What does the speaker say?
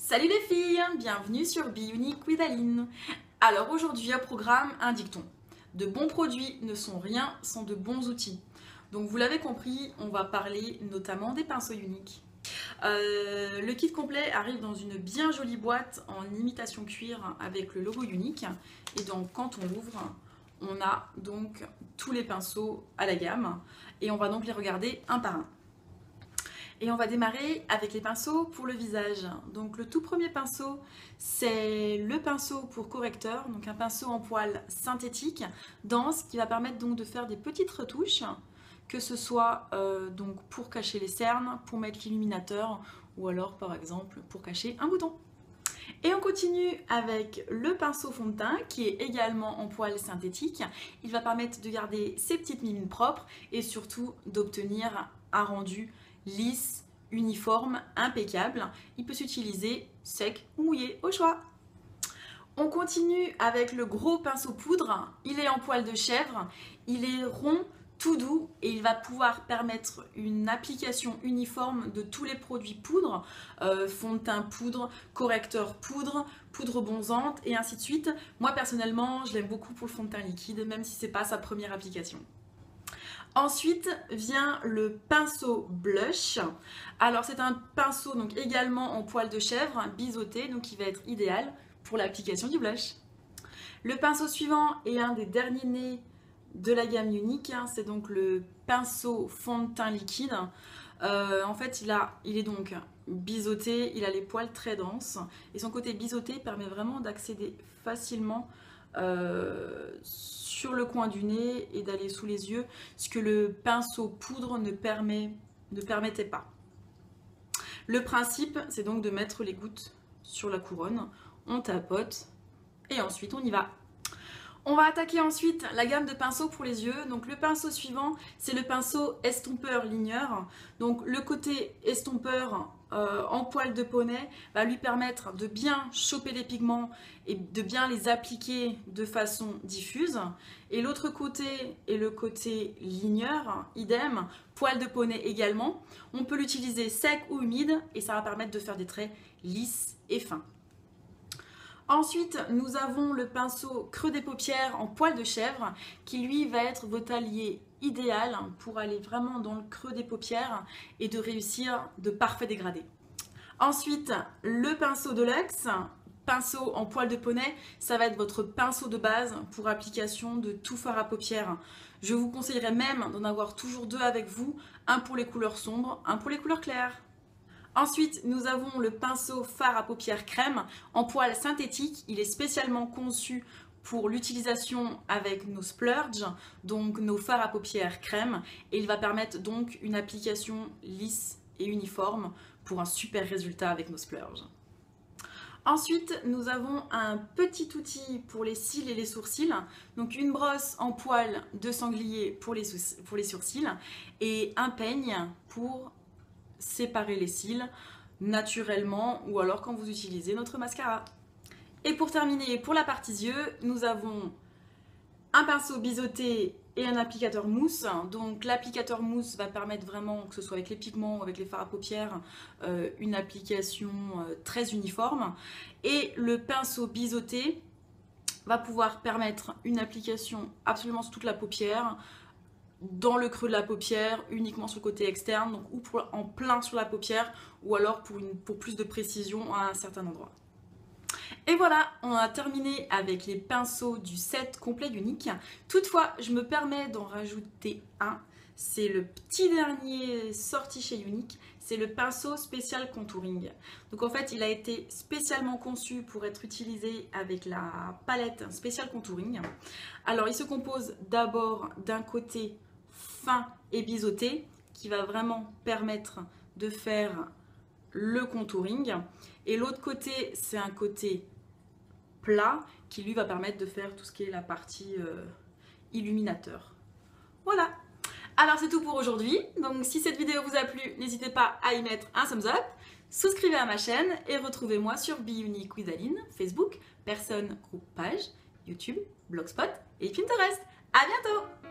Salut les filles, bienvenue sur Be Unique with Aline. Alors aujourd'hui au programme un dicton. De bons produits ne sont rien sans de bons outils. Donc vous l'avez compris, on va parler notamment des pinceaux uniques. Le kit complet arrive dans une bien jolie boîte en imitation cuir avec le logo unique. Et donc quand on l'ouvre, on a donc tous les pinceaux à la gamme. Et on va donc les regarder un par un. Et on va démarrer avec les pinceaux pour le visage. Donc le tout premier pinceau, c'est le pinceau pour correcteur, donc un pinceau en poil synthétique, dense, qui va permettre donc de faire des petites retouches, que ce soit donc pour cacher les cernes, pour mettre l'illuminateur, ou alors par exemple pour cacher un bouton. Et on continue avec le pinceau fond de teint qui est également en poil synthétique. Il va permettre de garder ses petites mimines propres et surtout d'obtenir un rendu lisse, uniforme, impeccable. Il peut s'utiliser sec ou mouillé, au choix. On continue avec le gros pinceau poudre. Il est en poil de chèvre, il est rond, tout doux et il va pouvoir permettre une application uniforme de tous les produits poudre, fond de teint poudre, correcteur poudre, poudre bronzante et ainsi de suite. Moi personnellement, je l'aime beaucoup pour le fond de teint liquide, même si ce n'est pas sa première application. Ensuite vient le pinceau blush. Alors c'est un pinceau donc également en poil de chèvre, biseauté, donc qui va être idéal pour l'application du blush. Le pinceau suivant est un des derniers nés de la gamme unique, c'est donc le pinceau fond de teint liquide. En fait il est donc biseauté, il a les poils très denses et son côté biseauté permet vraiment d'accéder facilement sur le coin du nez et d'aller sous les yeux, ce que le pinceau poudre ne permettait pas. Le principe, c'est donc de mettre les gouttes sur la couronne, on tapote et ensuite on y va. On va attaquer ensuite la gamme de pinceaux pour les yeux. Donc le pinceau suivant, c'est le pinceau estompeur ligneur. Donc le côté estompeur en poil de poney va lui permettre de bien choper les pigments et de bien les appliquer de façon diffuse. Et l'autre côté est le côté ligneur, idem, poil de poney également. On peut l'utiliser sec ou humide et ça va permettre de faire des traits lisses et fins. Ensuite, nous avons le pinceau creux des paupières en poil de chèvre qui lui va être votre allié idéal pour aller vraiment dans le creux des paupières et de réussir de parfaits dégradés. Ensuite, le pinceau de luxe, pinceau en poil de poney, ça va être votre pinceau de base pour application de tout fard à paupières. Je vous conseillerais même d'en avoir toujours deux avec vous, un pour les couleurs sombres, un pour les couleurs claires. Ensuite, nous avons le pinceau fard à paupières crème en poil synthétique. Il est spécialement conçu pour l'utilisation avec nos splurges, donc nos fards à paupières crème. Et il va permettre donc une application lisse et uniforme pour un super résultat avec nos splurges. Ensuite, nous avons un petit outil pour les cils et les sourcils. Donc une brosse en poil de sanglier pour les sourcils et un peigne pour séparer les cils naturellement ou alors quand vous utilisez notre mascara. Et pour terminer, pour la partie yeux, nous avons un pinceau biseauté et un applicateur mousse. Donc l'applicateur mousse va permettre vraiment, que ce soit avec les pigments ou avec les fards à paupières, une application très uniforme. Et le pinceau biseauté va pouvoir permettre une application absolument sur toute la paupière, dans le creux de la paupière, uniquement sur le côté externe, donc ou en plein sur la paupière, ou alors pour plus de précision à un certain endroit. Et voilà, on a terminé avec les pinceaux du set complet unique. Toutefois, je me permets d'en rajouter un. C'est le petit dernier sorti chez Unique, c'est le pinceau spécial contouring. Donc en fait, il a été spécialement conçu pour être utilisé avec la palette spécial contouring. Alors, il se compose d'abord d'un côté fin et biseauté qui va vraiment permettre de faire le contouring. Et l'autre côté, c'est un côté plat qui lui va permettre de faire tout ce qui est la partie illuminateur. Voilà! Alors c'est tout pour aujourd'hui, donc si cette vidéo vous a plu, n'hésitez pas à y mettre un thumbs up, souscrivez à ma chaîne et retrouvez-moi sur Be Unique with Aline, Facebook, personne, groupe, page, YouTube, Blogspot et Pinterest. À bientôt!